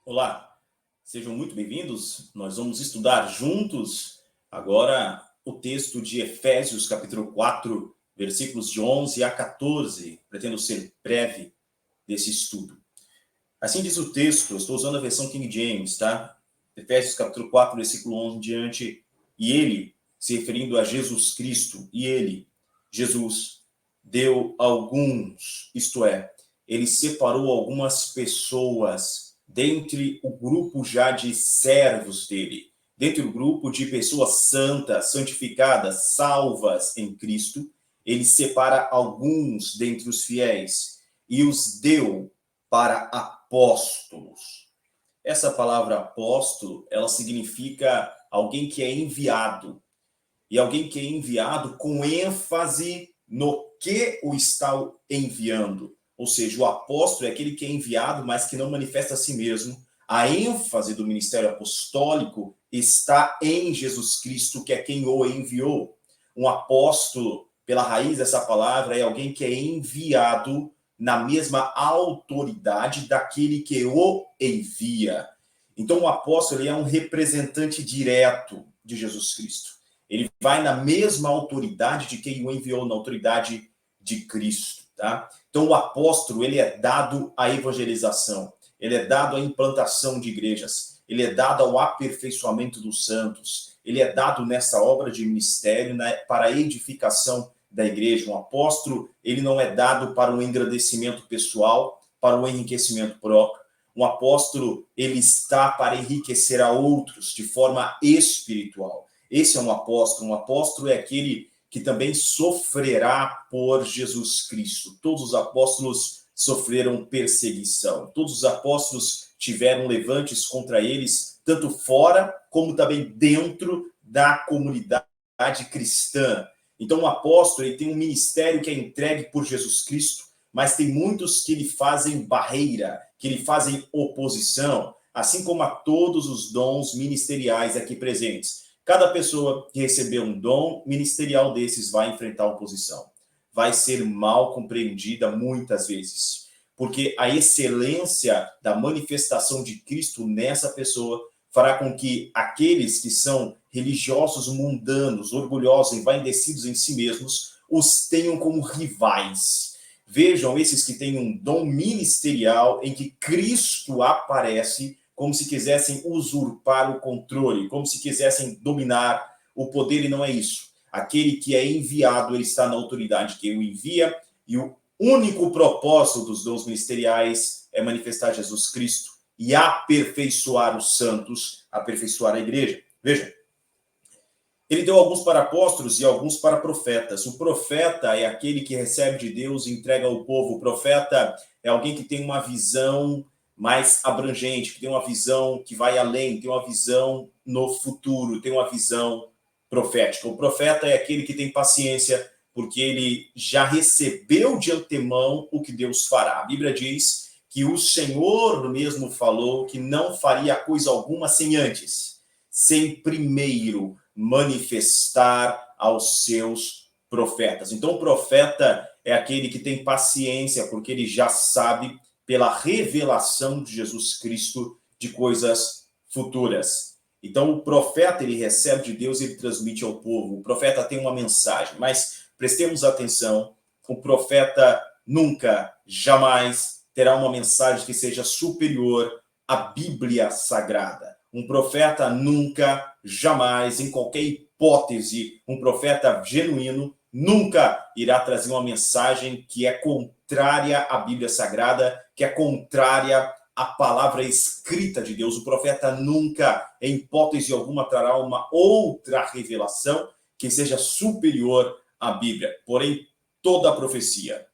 Olá, sejam muito bem-vindos. Nós vamos estudar juntos agora o texto de Efésios, capítulo 4, versículos de 11 a 14. Pretendo ser breve desse estudo. Assim diz o texto, eu estou usando a versão King James, tá? Efésios, capítulo 4, versículo 11 em diante. E ele, se referindo a Jesus Cristo, e ele, Jesus, deu alguns, isto é, ele separou algumas pessoas dentre o grupo já de servos dele, dentre o grupo de pessoas santas, santificadas, salvas em Cristo. Ele separa alguns dentre os fiéis e os deu para apóstolos. Essa palavra apóstolo, ela significa alguém que é enviado. E alguém que é enviado com ênfase no que o está enviando. Ou seja, o apóstolo é aquele que é enviado, mas que não manifesta a si mesmo. A ênfase do ministério apostólico está em Jesus Cristo, que é quem o enviou. Um apóstolo, pela raiz dessa palavra, é alguém que é enviado na mesma autoridade daquele que o envia. Então, o apóstolo ele é um representante direto de Jesus Cristo. Ele vai na mesma autoridade de quem o enviou, na autoridade de Cristo, tá? Então, o apóstolo, ele é dado à evangelização, ele é dado à implantação de igrejas, ele é dado ao aperfeiçoamento dos santos, ele é dado nessa obra de ministério, né, para a edificação da igreja. Um apóstolo, ele não é dado para um engrandecimento pessoal, para um enriquecimento próprio. Um apóstolo, ele está para enriquecer a outros de forma espiritual. Esse é um apóstolo. Um apóstolo é aquele que também sofrerá por Jesus Cristo. Todos os apóstolos sofreram perseguição. Todos os apóstolos tiveram levantes contra eles, tanto fora como também dentro da comunidade cristã. Então, o apóstolo ele tem um ministério que é entregue por Jesus Cristo, mas tem muitos que lhe fazem barreira, que lhe fazem oposição, assim como a todos os dons ministeriais aqui presentes. Cada pessoa que receber um dom ministerial desses vai enfrentar oposição. Vai ser mal compreendida muitas vezes, porque a excelência da manifestação de Cristo nessa pessoa fará com que aqueles que são religiosos mundanos, orgulhosos, envaidecidos em si mesmos, os tenham como rivais. Vejam esses que têm um dom ministerial em que Cristo aparece como se quisessem usurpar o controle, como se quisessem dominar o poder, e não é isso. Aquele que é enviado, ele está na autoridade que o envia, e o único propósito dos dons ministeriais é manifestar Jesus Cristo e aperfeiçoar os santos, aperfeiçoar a igreja. Veja, ele deu alguns para apóstolos e alguns para profetas. O profeta é aquele que recebe de Deus e entrega ao povo. O profeta é alguém que tem uma visão mais abrangente, que tem uma visão que vai além, tem uma visão no futuro, tem uma visão profética. O profeta é aquele que tem paciência, porque ele já recebeu de antemão o que Deus fará. A Bíblia diz que o Senhor mesmo falou que não faria coisa alguma sem antes, sem primeiro manifestar aos seus profetas. Então, o profeta é aquele que tem paciência, porque ele já sabe, pela revelação de Jesus Cristo, de coisas futuras. Então, o profeta, ele recebe de Deus e ele transmite ao povo. O profeta tem uma mensagem, mas prestemos atenção, o profeta nunca, jamais terá uma mensagem que seja superior à Bíblia Sagrada. Um profeta nunca, jamais, em qualquer hipótese, um profeta genuíno nunca irá trazer uma mensagem que é contrária à Bíblia Sagrada, que é contrária à palavra escrita de Deus. O profeta nunca, em hipótese alguma, trará uma outra revelação que seja superior à Bíblia. Porém, toda a profecia,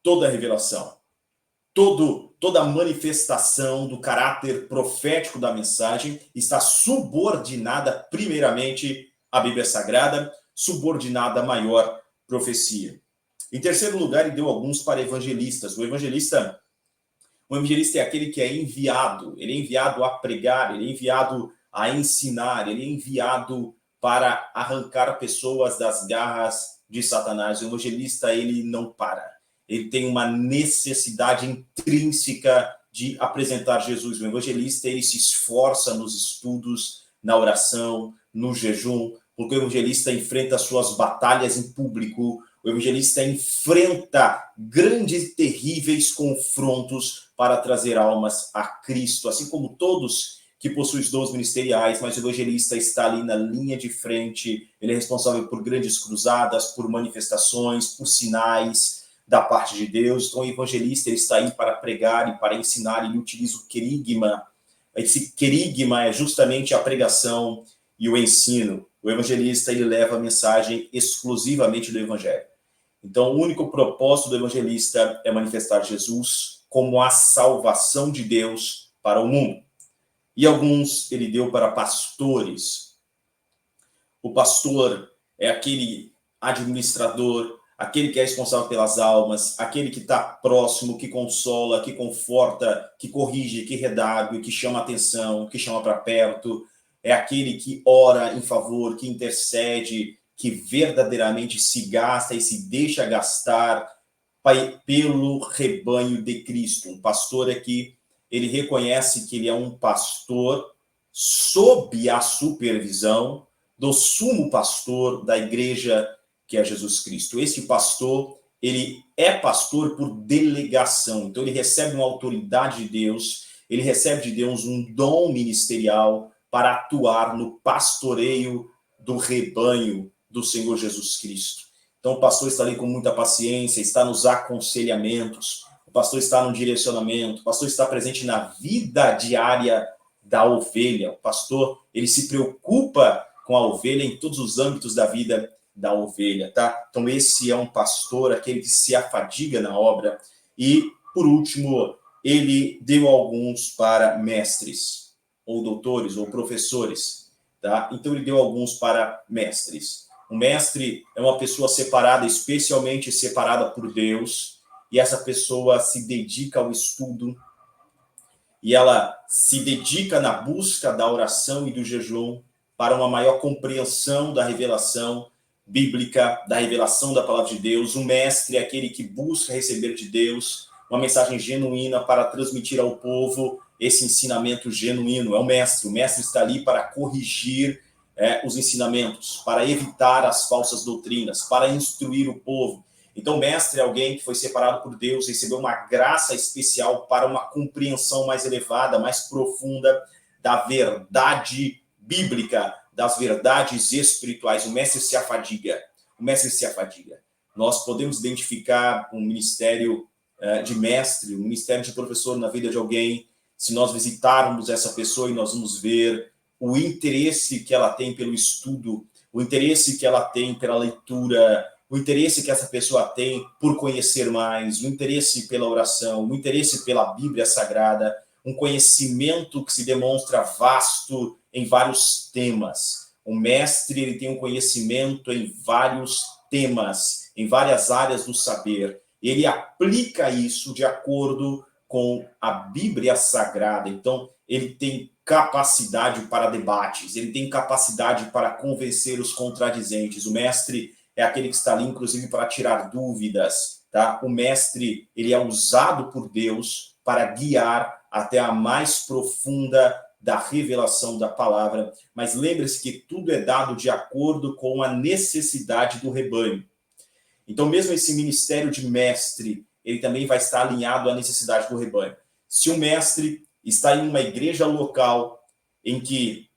toda a revelação, toda a manifestação do caráter profético da mensagem está subordinada, primeiramente, à Bíblia Sagrada, subordinada à maior profecia. Em terceiro lugar, ele deu alguns para evangelistas. O evangelista é aquele que é enviado. Ele é enviado a pregar, ele é enviado a ensinar, ele é enviado para arrancar pessoas das garras de Satanás. O evangelista, ele não para. Ele tem uma necessidade intrínseca de apresentar Jesus. O evangelista, ele se esforça nos estudos, na oração, no jejum, porque o evangelista enfrenta suas batalhas em público, o evangelista enfrenta grandes e terríveis confrontos para trazer almas a Cristo, assim como todos que possuem os dons ministeriais, mas o evangelista está ali na linha de frente, ele é responsável por grandes cruzadas, por manifestações, por sinais da parte de Deus. Então o evangelista, ele está aí para pregar e para ensinar, ele utiliza o querigma. Esse querigma é justamente a pregação e o ensino. O evangelista, ele leva a mensagem exclusivamente do evangelho. Então, o único propósito do evangelista é manifestar Jesus como a salvação de Deus para o mundo. E alguns ele deu para pastores. O pastor é aquele administrador, aquele que é responsável pelas almas, aquele que está próximo, que consola, que conforta, que corrige, que redargue, que chama atenção, que chama para perto. É aquele que ora em favor, que intercede, que verdadeiramente se gasta e se deixa gastar pelo rebanho de Cristo. Um pastor aqui, ele reconhece que ele é um pastor sob a supervisão do sumo pastor da igreja, que é Jesus Cristo. Esse pastor, ele é pastor por delegação. Então, ele recebe uma autoridade de Deus, ele recebe de Deus um dom ministerial para atuar no pastoreio do rebanho do Senhor Jesus Cristo. Então, o pastor está ali com muita paciência, está nos aconselhamentos, o pastor está no direcionamento, o pastor está presente na vida diária da ovelha. O pastor, ele se preocupa com a ovelha em todos os âmbitos da vida da ovelha, tá? Então, esse é um pastor, aquele que se afadiga na obra. E, por último, ele deu alguns para mestres, ou doutores, ou professores, tá? Então, ele deu alguns para mestres. O mestre é uma pessoa separada, especialmente separada por Deus, e essa pessoa se dedica ao estudo, e ela se dedica na busca da oração e do jejum para uma maior compreensão da revelação bíblica, da revelação da palavra de Deus. O mestre é aquele que busca receber de Deus uma mensagem genuína para transmitir ao povo esse ensinamento genuíno. É o mestre está ali para corrigir os ensinamentos, para evitar as falsas doutrinas, para instruir o povo. Então, o mestre é alguém que foi separado por Deus, recebeu uma graça especial para uma compreensão mais elevada, mais profunda da verdade bíblica, das verdades espirituais. O mestre se afadiga. Nós podemos identificar um ministério de mestre, um ministério de professor na vida de alguém, se nós visitarmos essa pessoa e nós vamos ver o interesse que ela tem pelo estudo, o interesse que ela tem pela leitura, o interesse que essa pessoa tem por conhecer mais, o interesse pela oração, o interesse pela Bíblia Sagrada, um conhecimento que se demonstra vasto em vários temas. O mestre, ele tem um conhecimento em vários temas, em várias áreas do saber. Ele aplica isso de acordo com a Bíblia Sagrada. Então, ele tem capacidade para debates, ele tem capacidade para convencer os contradizentes. O mestre é aquele que está ali, inclusive, para tirar dúvidas, tá? O mestre, ele é usado por Deus para guiar até a mais profunda da revelação da palavra. Mas lembre-se que tudo é dado de acordo com a necessidade do rebanho. Então, mesmo esse ministério de mestre, ele também vai estar alinhado à necessidade do rebanho. Se o mestre está em uma igreja local em que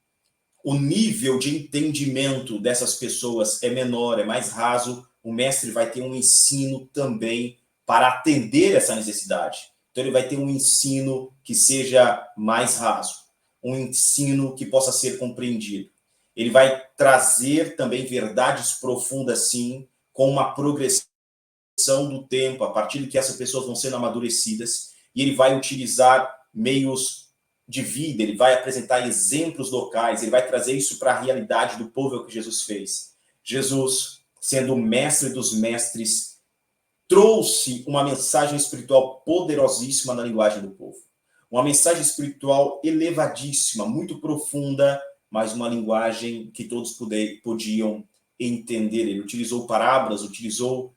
o nível de entendimento dessas pessoas é menor, é mais raso, o mestre vai ter um ensino também para atender essa necessidade. Então, ele vai ter um ensino que seja mais raso, um ensino que possa ser compreendido. Ele vai trazer também verdades profundas, sim, com uma progressão do tempo, a partir de que essas pessoas vão sendo amadurecidas, e ele vai utilizar meios de vida, ele vai apresentar exemplos locais, ele vai trazer isso para a realidade do povo, é o que Jesus fez. Jesus, sendo o mestre dos mestres, trouxe uma mensagem espiritual poderosíssima na linguagem do povo. Uma mensagem espiritual elevadíssima, muito profunda, mas uma linguagem que todos podiam entender. Ele utilizou parábolas, utilizou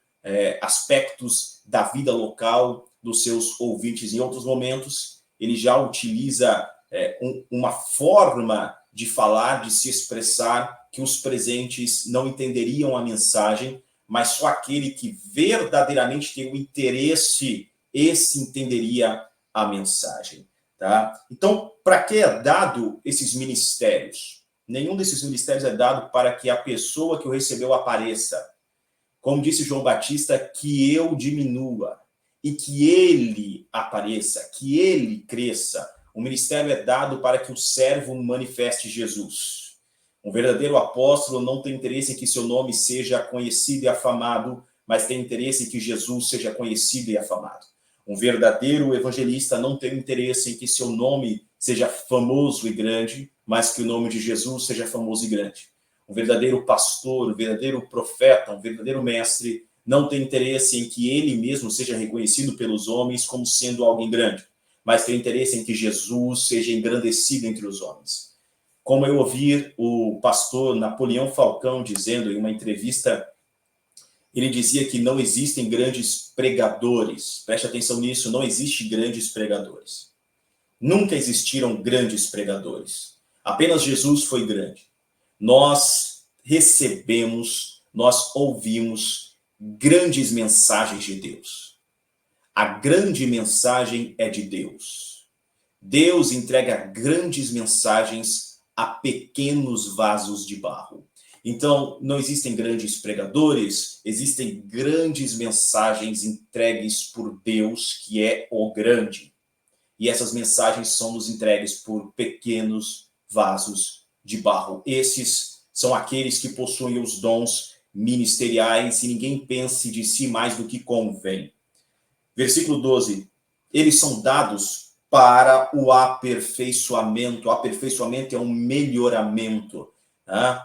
aspectos da vida local dos seus ouvintes. Em outros momentos, ele já utiliza uma forma de falar, de se expressar, que os presentes não entenderiam a mensagem, mas só aquele que verdadeiramente tem o interesse, esse entenderia a mensagem. Tá? Então, para que é dado esses ministérios? Nenhum desses ministérios é dado para que a pessoa que o recebeu apareça. Como disse João Batista, que eu diminua e que ele apareça, que ele cresça. O ministério é dado para que o servo manifeste Jesus. Um verdadeiro apóstolo não tem interesse em que seu nome seja conhecido e afamado, mas tem interesse em que Jesus seja conhecido e afamado. Um verdadeiro evangelista não tem interesse em que seu nome seja famoso e grande, mas que o nome de Jesus seja famoso e grande. Um verdadeiro pastor, um verdadeiro profeta, um verdadeiro mestre não tem interesse em que ele mesmo seja reconhecido pelos homens como sendo alguém grande, mas tem interesse em que Jesus seja engrandecido entre os homens. Como eu ouvi o pastor Napoleão Falcão dizendo em uma entrevista, ele dizia que não existem grandes pregadores. Preste atenção nisso, não existem grandes pregadores. Nunca existiram grandes pregadores. Apenas Jesus foi grande. Nós recebemos, nós ouvimos grandes mensagens de Deus. A grande mensagem é de Deus. Deus entrega grandes mensagens a pequenos vasos de barro. Então, não existem grandes pregadores, existem grandes mensagens entregues por Deus, que é o grande. E essas mensagens são nos entregues por pequenos vasos de barro. Esses são aqueles que possuem os dons ministeriais e ninguém pense de si mais do que convém. Versículo 12. Eles são dados para o aperfeiçoamento. O aperfeiçoamento é um melhoramento.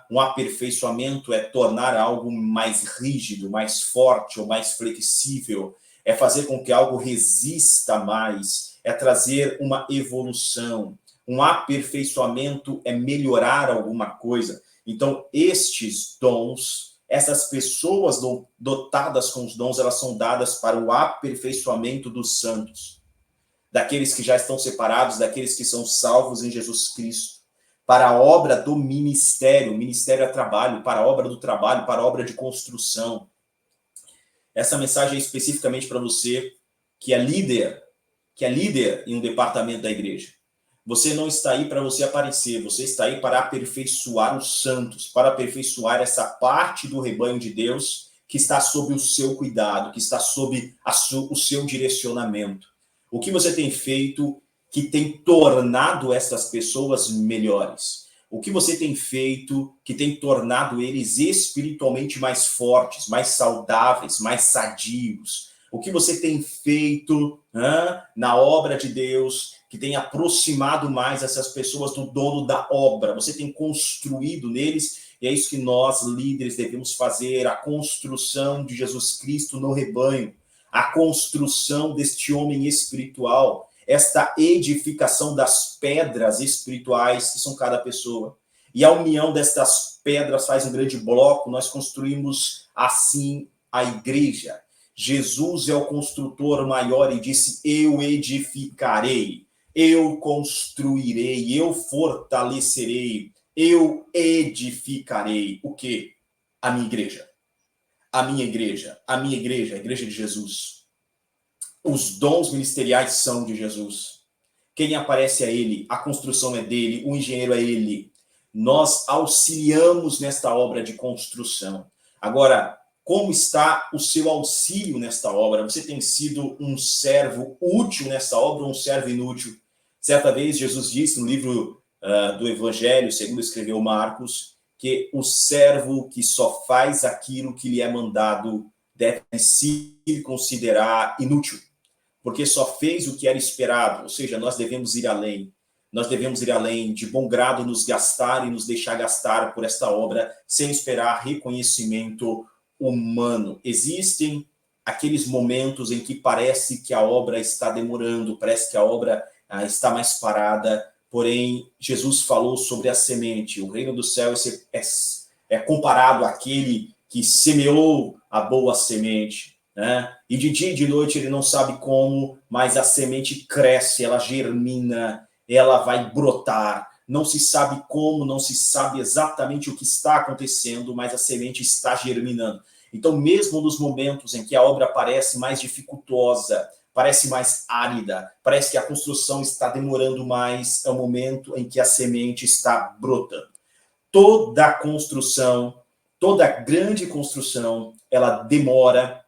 Um aperfeiçoamento é tornar algo mais rígido, mais forte ou mais flexível. É fazer com que algo resista mais. É trazer uma evolução. Um aperfeiçoamento é melhorar alguma coisa. Então, estes dons, essas pessoas dotadas com os dons, elas são dadas para o aperfeiçoamento dos santos. Daqueles que já estão separados, daqueles que são salvos em Jesus Cristo. Para a obra do ministério. O ministério é trabalho, para a obra do trabalho, para a obra de construção. Essa mensagem é especificamente para você que é líder em um departamento da igreja. Você não está aí para você aparecer, você está aí para aperfeiçoar os santos, para aperfeiçoar essa parte do rebanho de Deus que está sob o seu cuidado, que está sob o seu direcionamento. O que você tem feito que tem tornado essas pessoas melhores? O que você tem feito que tem tornado eles espiritualmente mais fortes, mais saudáveis, mais sadios? O que você tem feito na obra de Deus que tem aproximado mais essas pessoas do dono da obra? Você tem construído neles, e é isso que nós, líderes, devemos fazer, a construção de Jesus Cristo no rebanho, a construção deste homem espiritual, esta edificação das pedras espirituais que são cada pessoa. E a união destas pedras faz um grande bloco, nós construímos assim a igreja. Jesus é o construtor maior e disse, eu edificarei, eu construirei, eu fortalecerei, eu edificarei. O quê? A minha igreja. A minha igreja, a minha igreja, a igreja de Jesus. Os dons ministeriais são de Jesus. Quem aparece é ele, a construção é dele, o engenheiro é ele. Nós auxiliamos nesta obra de construção. Agora, como está o seu auxílio nesta obra? Você tem sido um servo útil nesta obra ou um servo inútil? Certa vez, Jesus disse no livro do Evangelho, segundo escreveu Marcos, que o servo que só faz aquilo que lhe é mandado deve se considerar inútil, porque só fez o que era esperado, ou seja, nós devemos ir além. Nós devemos ir além, de bom grado nos gastar e nos deixar gastar por esta obra, sem esperar reconhecimento humano. Existem aqueles momentos em que parece que a obra está demorando, parece que a obra está mais parada, porém, Jesus falou sobre a semente. O reino do céu é comparado àquele que semeou a boa semente. né? E de dia e de noite ele não sabe como, mas a semente cresce, ela germina, ela vai brotar. Não se sabe como, não se sabe exatamente o que está acontecendo, mas a semente está germinando. Então, mesmo nos momentos em que a obra parece mais dificultosa, parece mais árida, parece que a construção está demorando mais, é o momento em que a semente está brotando. Toda construção, toda grande construção, ela demora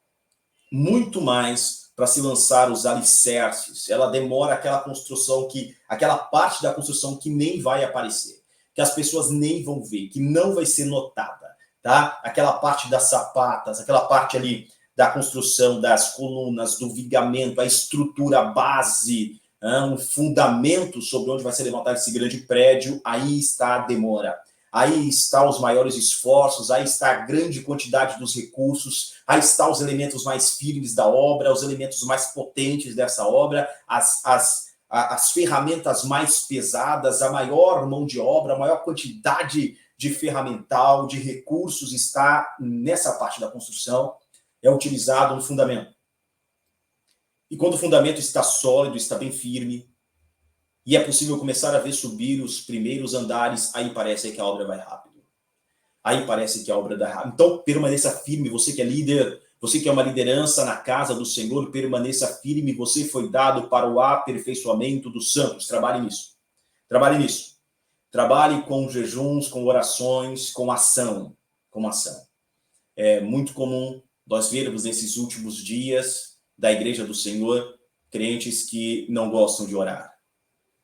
muito mais para se lançar os alicerces. Ela demora aquela construção aquela parte da construção que nem vai aparecer, que as pessoas nem vão ver, que não vai ser notada, tá? Aquela parte das sapatas, aquela parte ali da construção das colunas, do vigamento, a estrutura base, um fundamento sobre onde vai ser levantado esse grande prédio, aí está a demora. Aí está os maiores esforços, aí está a grande quantidade dos recursos, aí está os elementos mais firmes da obra, os elementos mais potentes dessa obra, as ferramentas mais pesadas, a maior mão de obra, a maior quantidade de ferramental, de recursos está nessa parte da construção, é utilizado no fundamento. E quando o fundamento está sólido, está bem firme, e é possível começar a ver subir os primeiros andares, aí parece que a obra vai rápido. Aí parece que a obra vai rápido. Então, permaneça firme, você que é líder, você que é uma liderança na casa do Senhor, permaneça firme, você foi dado para o aperfeiçoamento dos santos. Trabalhe nisso. Trabalhe nisso. Trabalhe com jejuns, com orações, com ação. Com ação. É muito comum nós vermos nesses últimos dias da Igreja do Senhor crentes que não gostam de orar.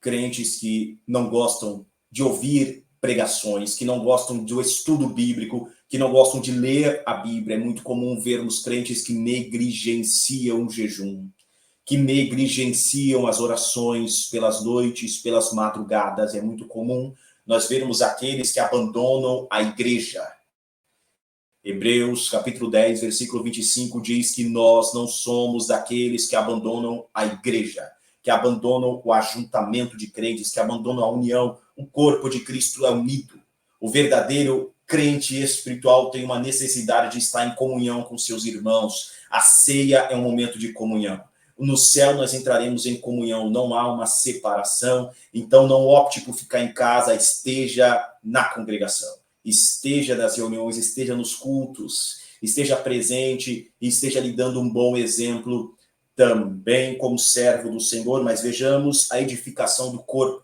Crentes que não gostam de ouvir pregações, que não gostam do estudo bíblico, que não gostam de ler a Bíblia. É muito comum vermos crentes que negligenciam o jejum, que negligenciam as orações pelas noites, pelas madrugadas. É muito comum nós vermos aqueles que abandonam a igreja. Hebreus, capítulo 10, versículo 25, diz que nós não somos daqueles que abandonam a igreja, que abandonam o ajuntamento de crentes, que abandonam a união. O corpo de Cristo é unido. O verdadeiro crente espiritual tem uma necessidade de estar em comunhão com seus irmãos. A ceia é um momento de comunhão. No céu nós entraremos em comunhão, não há uma separação. Então não opte por ficar em casa, esteja na congregação. Esteja nas reuniões, esteja nos cultos, esteja presente e esteja lhe dando um bom exemplo também como servo do Senhor. Mas vejamos a edificação do corpo.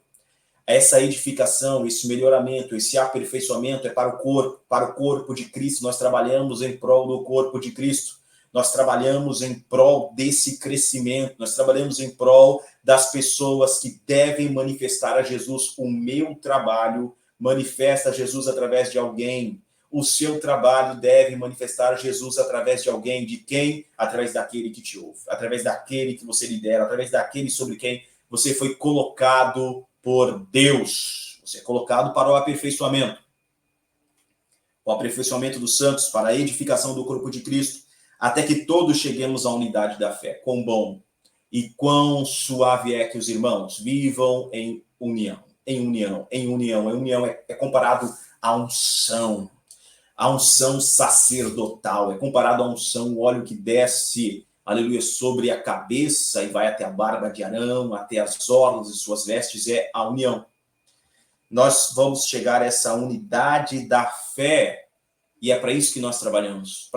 Essa edificação, esse melhoramento, esse aperfeiçoamento é para o corpo de Cristo. Nós trabalhamos em prol do corpo de Cristo. Nós trabalhamos em prol desse crescimento. Nós trabalhamos em prol das pessoas que devem manifestar a Jesus. O meu trabalho manifesta Jesus através de alguém. O seu trabalho deve manifestar Jesus através de alguém. De quem? Através daquele que te ouve, através daquele que você lidera, através daquele sobre quem você foi colocado por Deus. Você é colocado para o aperfeiçoamento. O aperfeiçoamento dos santos, para a edificação do corpo de Cristo, até que todos cheguemos à unidade da fé. Quão bom e quão suave é que os irmãos vivam em união. Em união é comparado à unção sacerdotal, é comparado à unção, o óleo que desce, aleluia, sobre a cabeça e vai até a barba de Arão, até as orlas de suas vestes, é a união. Nós vamos chegar a essa unidade da fé, e é para isso que nós trabalhamos,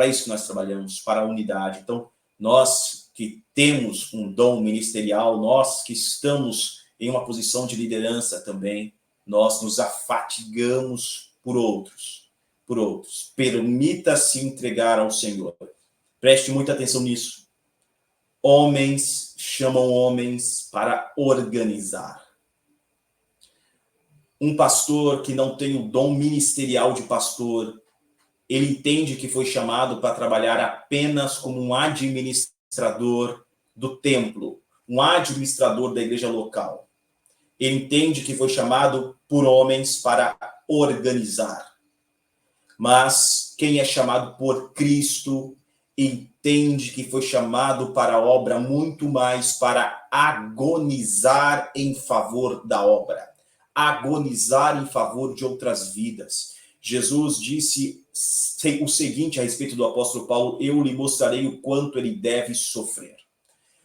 para a unidade. Então, nós que temos um dom ministerial, nós que estamos em uma posição de liderança também, nós nos afatigamos por outros. Permita-se entregar ao Senhor. Preste muita atenção nisso. Homens chamam homens para organizar. Um pastor que não tem o dom ministerial de pastor, ele entende que foi chamado para trabalhar apenas como um administrador do templo, um administrador da igreja local. Ele entende que foi chamado por homens para organizar. Mas quem é chamado por Cristo entende que foi chamado para a obra muito mais para agonizar em favor da obra, agonizar em favor de outras vidas. Jesus disse o seguinte a respeito do apóstolo Paulo: eu lhe mostrarei o quanto ele deve sofrer.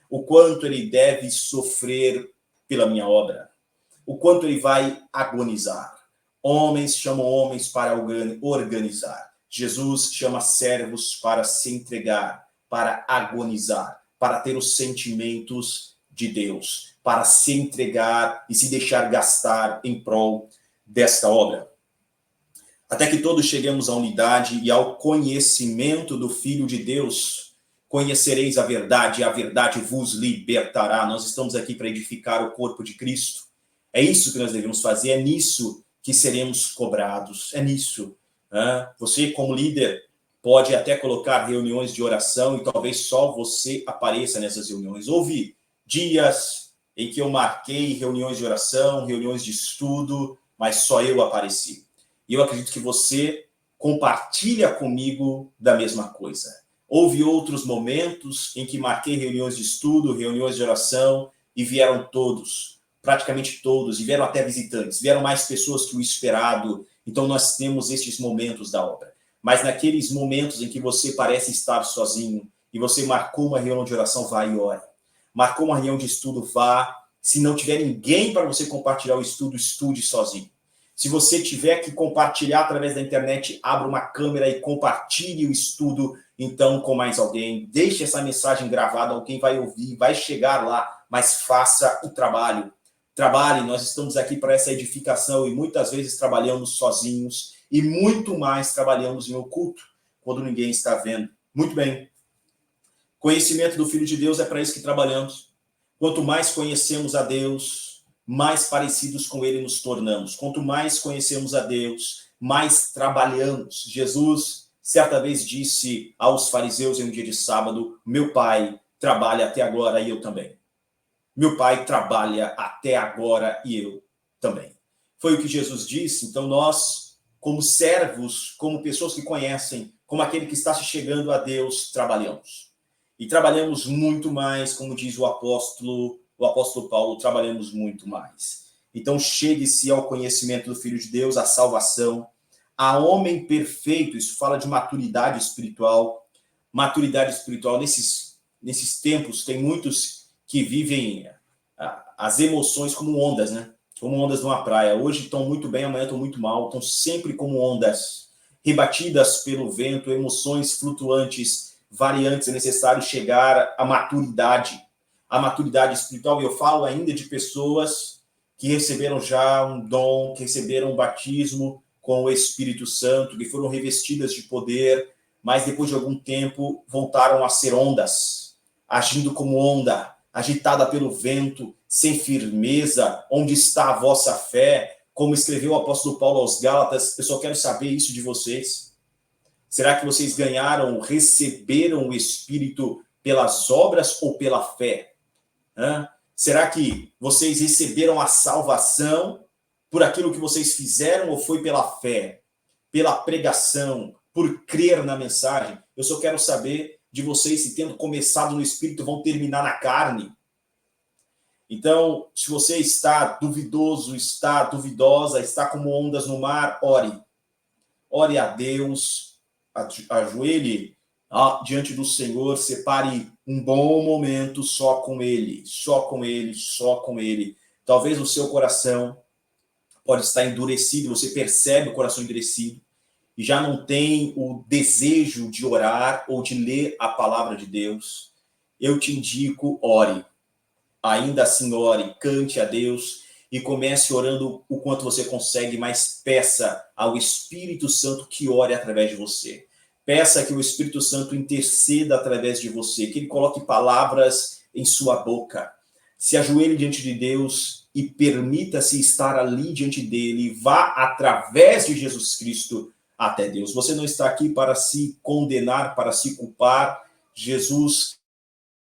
O quanto ele deve sofrer pela minha obra. O quanto ele vai agonizar. Homens chamam homens para organizar. Jesus chama servos para se entregar, para agonizar, para ter os sentimentos de Deus, para se entregar e se deixar gastar em prol desta obra. Até que todos cheguemos à unidade e ao conhecimento do Filho de Deus. Conhecereis a verdade, e a verdade vos libertará. Nós estamos aqui para edificar o corpo de Cristo. É isso que nós devemos fazer, é nisso que seremos cobrados, é nisso. Você, como líder, pode até colocar reuniões de oração e talvez só você apareça nessas reuniões. Houve dias em que eu marquei reuniões de oração, reuniões de estudo, mas só eu apareci. E eu acredito que você compartilha comigo da mesma coisa. Houve outros momentos em que marquei reuniões de estudo, reuniões de oração, e vieram todos, praticamente todos, e vieram até visitantes, vieram mais pessoas que o esperado. Então nós temos estes momentos da obra. Mas naqueles momentos em que você parece estar sozinho, e você marcou uma reunião de oração, vá e ore. Marcou uma reunião de estudo, vá. Se não tiver ninguém para você compartilhar o estudo, estude sozinho. Se você tiver que compartilhar através da internet, abra uma câmera e compartilhe o estudo, então, com mais alguém. Deixe essa mensagem gravada, alguém vai ouvir, vai chegar lá, mas faça o trabalho. Trabalhe, nós estamos aqui para essa edificação e muitas vezes trabalhamos sozinhos e muito mais trabalhamos em oculto, quando ninguém está vendo. Muito bem. Conhecimento do Filho de Deus é para isso que trabalhamos. Quanto mais conhecemos a Deus, mais parecidos com ele nos tornamos. Quanto mais conhecemos a Deus, mais trabalhamos. Jesus, certa vez, disse aos fariseus em um dia de sábado: meu pai trabalha até agora e eu também. Meu pai trabalha até agora e eu também. Foi o que Jesus disse. Então nós, como servos, como pessoas que conhecem, como aquele que está se chegando a Deus, trabalhamos. E trabalhamos muito mais, como diz o apóstolo Paulo, trabalhamos muito mais. Então, chegue-se ao conhecimento do Filho de Deus, à salvação, a homem perfeito. Isso fala de maturidade espiritual. Maturidade espiritual, nesses tempos, tem muitos que vivem as emoções como ondas, né? Como ondas numa praia. Hoje estão muito bem, amanhã estão muito mal. Estão sempre como ondas, rebatidas pelo vento, emoções flutuantes, variantes. É necessário chegar à maturidade espiritual. E eu falo ainda de pessoas que receberam já um dom, que receberam um batismo com o Espírito Santo, que foram revestidas de poder, mas depois de algum tempo voltaram a ser ondas, agindo como onda, agitada pelo vento, sem firmeza. Onde está a vossa fé? Como escreveu o apóstolo Paulo aos Gálatas, eu só quero saber isso de vocês. Será que vocês receberam o Espírito pelas obras ou pela fé? Será que vocês receberam a salvação por aquilo que vocês fizeram ou foi pela fé, pela pregação, por crer na mensagem? Eu só quero saber de vocês se, tendo começado no Espírito, vão terminar na carne. Então, se você está duvidoso, está duvidosa, está como ondas no mar, ore. Ore a Deus, ajoelhe diante do Senhor, separe um bom momento só com Ele, só com Ele, só com Ele. Talvez o seu coração pode estar endurecido, você percebe o coração endurecido e já não tem o desejo de orar ou de ler a palavra de Deus. Eu te indico, ore. Ainda assim, ore, cante a Deus e comece orando o quanto você consegue, mas peça ao Espírito Santo que ore através de você. Peça que o Espírito Santo interceda através de você, que ele coloque palavras em sua boca. Se ajoelhe diante de Deus e permita-se estar ali diante dele. Vá através de Jesus Cristo até Deus. Você não está aqui para se condenar, para se culpar. Jesus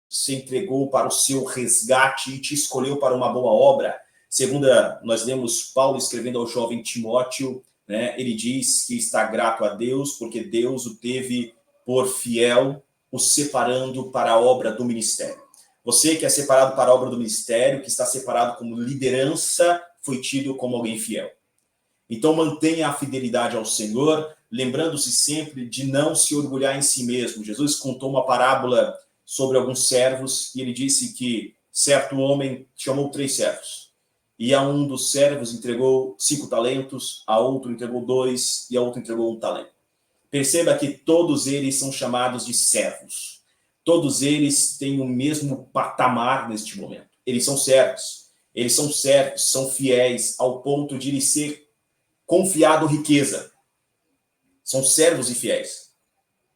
se entregou para o seu resgate e te escolheu para uma boa obra. Segunda, nós lemos Paulo escrevendo ao jovem Timóteo, né? Ele diz que está grato a Deus porque Deus o teve por fiel, o separando para a obra do ministério. Você que é separado para a obra do ministério, que está separado como liderança, foi tido como alguém fiel. Então mantenha a fidelidade ao Senhor, lembrando-se sempre de não se orgulhar em si mesmo. Jesus contou uma parábola sobre alguns servos e ele disse que certo homem chamou 3 servos. E a um dos servos entregou 5 talentos, a outro entregou 2 e a outro entregou 1 talento. Perceba que todos eles são chamados de servos. Todos eles têm o mesmo patamar neste momento. Eles são servos. Eles são servos, são fiéis ao ponto de lhe ser confiado riqueza. São servos e fiéis.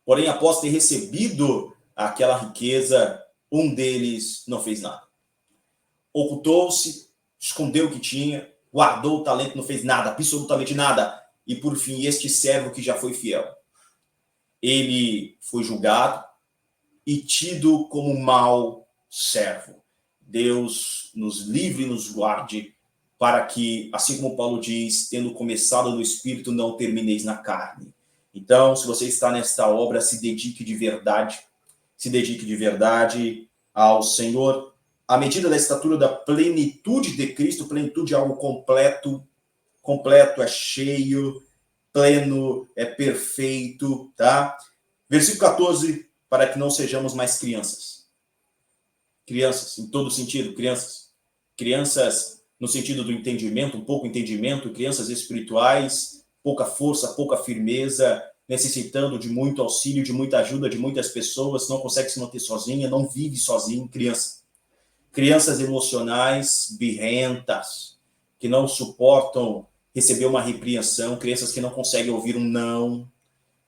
Porém, após ter recebido aquela riqueza, um deles não fez nada. Ocultou-se, escondeu o que tinha, guardou o talento, não fez nada, absolutamente nada. E por fim, este servo que já foi fiel, ele foi julgado e tido como mau servo. Deus nos livre e nos guarde para que, assim como Paulo diz, tendo começado no Espírito, não termineis na carne. Então, se você está nesta obra, se dedique de verdade ao Senhor, à medida da estatura da plenitude de Cristo. Plenitude é algo completo, é cheio, pleno, é perfeito, tá? Versículo 14, para que não sejamos mais crianças. Crianças, em todo sentido, crianças. Crianças no sentido do entendimento, um pouco entendimento, crianças espirituais, pouca força, pouca firmeza, necessitando de muito auxílio, de muita ajuda de muitas pessoas, não consegue se manter sozinha, não vive sozinho, criança. Crianças emocionais, birrentas, que não suportam receber uma repreensão, crianças que não conseguem ouvir um não,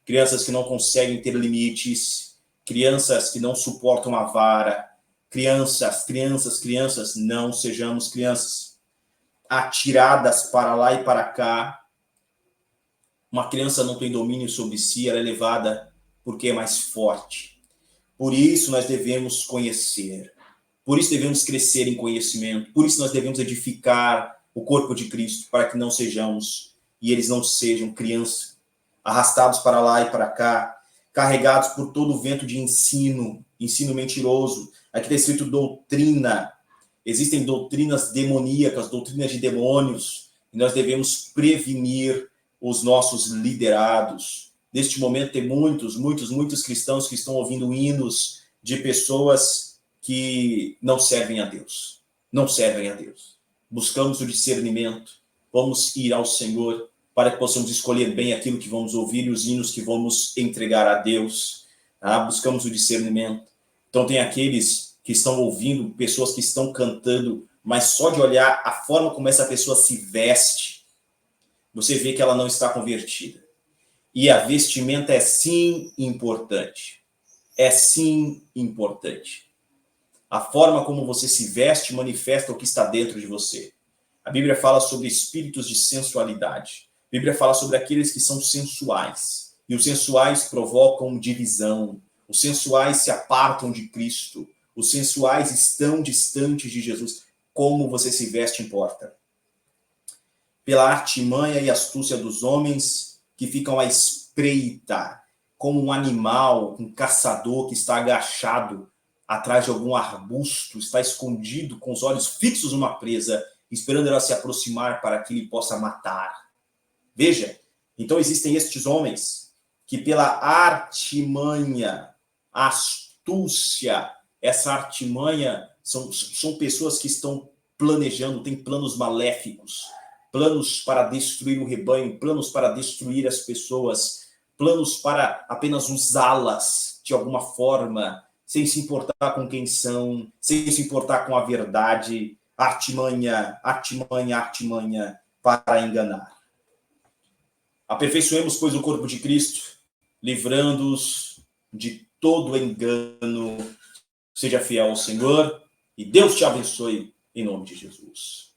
crianças que não conseguem ter limites, crianças que não suportam a vara, crianças, não sejamos crianças atiradas para lá e para cá. Uma criança não tem domínio sobre si, ela é levada porque é mais forte. Por isso nós devemos conhecer, por isso devemos crescer em conhecimento, por isso nós devemos edificar o corpo de Cristo, para que não sejamos, e eles não sejam crianças, arrastados para lá e para cá, carregados por todo o vento de ensino mentiroso. Aqui está escrito doutrina. Existem doutrinas demoníacas, doutrinas de demônios, e nós devemos prevenir os nossos liderados. Neste momento tem muitos cristãos que estão ouvindo hinos de pessoas que não servem a Deus. Não servem a Deus. Buscamos o discernimento. Vamos ir ao Senhor para que possamos escolher bem aquilo que vamos ouvir e os hinos que vamos entregar a Deus. Buscamos o discernimento. Então tem aqueles que estão ouvindo, pessoas que estão cantando, mas só de olhar a forma como essa pessoa se veste, você vê que ela não está convertida. E a vestimenta é sim importante. É sim importante. A forma como você se veste manifesta o que está dentro de você. A Bíblia fala sobre espíritos de sensualidade. A Bíblia fala sobre aqueles que são sensuais. E os sensuais provocam divisão. Os sensuais se apartam de Cristo. Os sensuais estão distantes de Jesus. Como você se veste importa. Pela artimanha e astúcia dos homens que ficam a espreitar, como um animal, um caçador que está agachado atrás de algum arbusto, está escondido com os olhos fixos numa presa, esperando ela se aproximar para que ele possa matar. Veja, então existem estes homens que pela artimanha, astúcia, essa artimanha são pessoas que estão planejando, têm planos maléficos, planos para destruir o rebanho, planos para destruir as pessoas, planos para apenas usá-las de alguma forma, sem se importar com quem são, sem se importar com a verdade, artimanha para enganar. Aperfeiçoemos, pois, o corpo de Cristo, livrando-os de todo engano. Seja fiel ao Senhor e Deus te abençoe em nome de Jesus.